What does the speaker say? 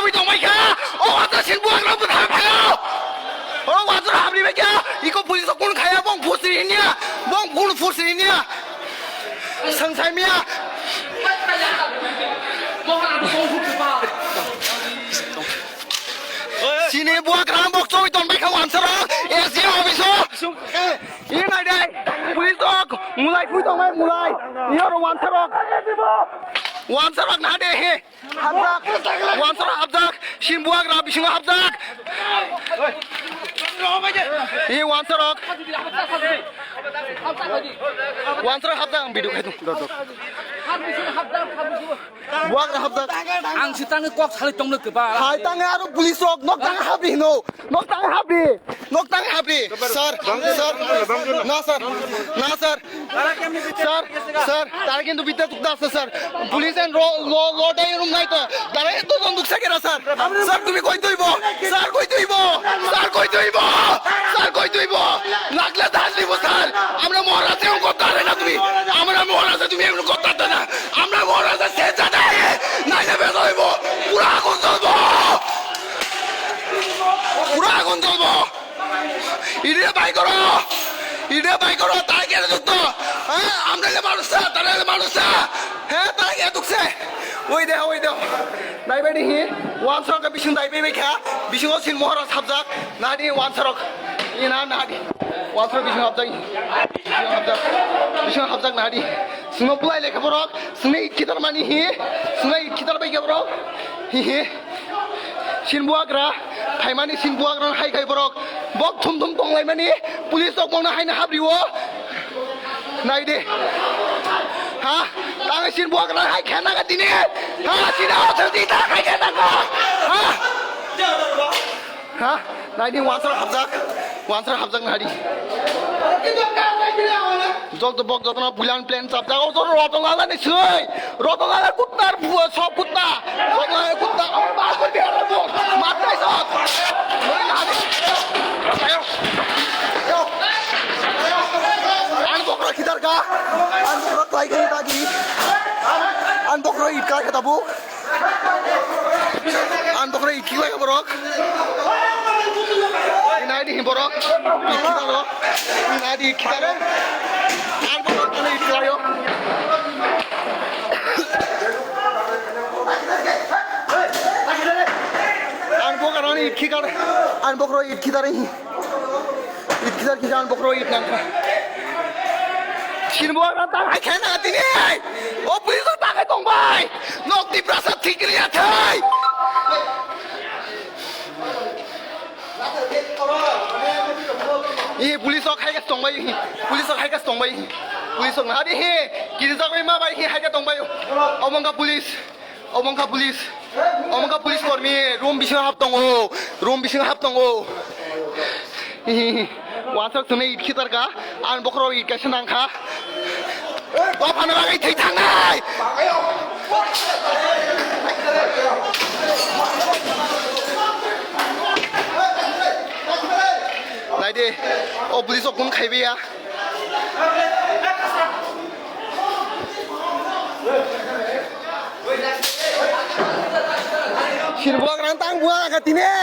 सबै दंबाय क्या ओ वाजा सिन बुआग्रा बुधाम खाया ओ वाजा हाबरी बे क्या इको पुलिस कुन खाया बंग फुसरी निया बंग कुन फुसरी निया संसाय मिया Sini buat rambok coy ton mereka wansara SC officer ini ada pulis dok mulai pulis dok mulai ini orang wansara nade he habzak wansara habzak sin buat rabi sin habzak ini wansara habzak bidu itu buat habzak ang si tangan kok sali tong le ke ba hai tangan aru pulis dok nok tangan habri no nok tangan habri sir তারা কিন্তু বিদ্যা তুকতে আছে sir police and লটাই room নাই তো তারা এত জন দুকছে কেরা sir sir তুমি কই দইব লাগলে ধার দিব স্যার আমরা মহারাজে করতে পারে না তুমি আমরা মহারাজে তুমি এমন করতে পারতে না আমরা মহারাজে সে জানাই নাইলে বের হইব পুরা আগুন জ্বলবো ইডে বাই করো তাই কেন যুক্ত হ্যাঁ আমরা মানুষটা তারা মানুষটা হ্যাঁ তাই কে দুকছে ওই দেহ নাইবাইডি হি ওয়ান সরক বিশিং দাইবে বেখা বিশিং সিন মহারাজ হাবজাক নাদি ওয়ান সরক ইনা নাদি ওয়ান সরক বিশিং হাবজাক নাদি সুনো পুলাই লেখা বরক সুনে ইকিতার মানি হি সুনে ইকিতার বাইকে বরক হি सिनबुआग्रा थाइमानि सिनबुआग्रा हाइखाइ बरक बक थुम तंलायमानि पुलिस दक मनो हाइना हाब्रिवो नायदे हा तांग सिनबुआग्रा हाइखाया नागा दिने हा सिना होथल दिता हाइखाया नागा हा नायदे वानसर हाबजाक नादि जल्द बक जतना बुलान प्लेन चापजाक ओ जर रतंगाला नि सै रतंगाला कुत्तार सब कुत्ता रतंगाला कुत्ता আমার বাস করতে আর বল মারতাই সব আন বকরা খিদার কা আন বকরা তাই খাই তাগি আন বকরা ইট কা খাতাবু আন বকরা ইট কি লাগা বরক ইনাইদি বরক ইট খিদালো ইনাইদি খিদালো আন বকরা তাই ইট লাগায়ো an bokro it kidar an bokro it nangka sinbuak rantang hai khana tini o pulis ta kai tong bai nok di prasad thikri athai e pulis ok hai ka tong bai pulis ok hai ka tong bai pulis ok na di he kirja bai ma bai he hai ka tong bai omongka pulis কর্মী room বিশিং hub দङ ওয়ানসক তুমি ইট খিতার কা আন বকর ইট কাছে নাংখা বা ফানা বাগাই থৈ থাंनाय নাইদে ও police কোন খাইবেয়া Sin buang rantang buang ke tini.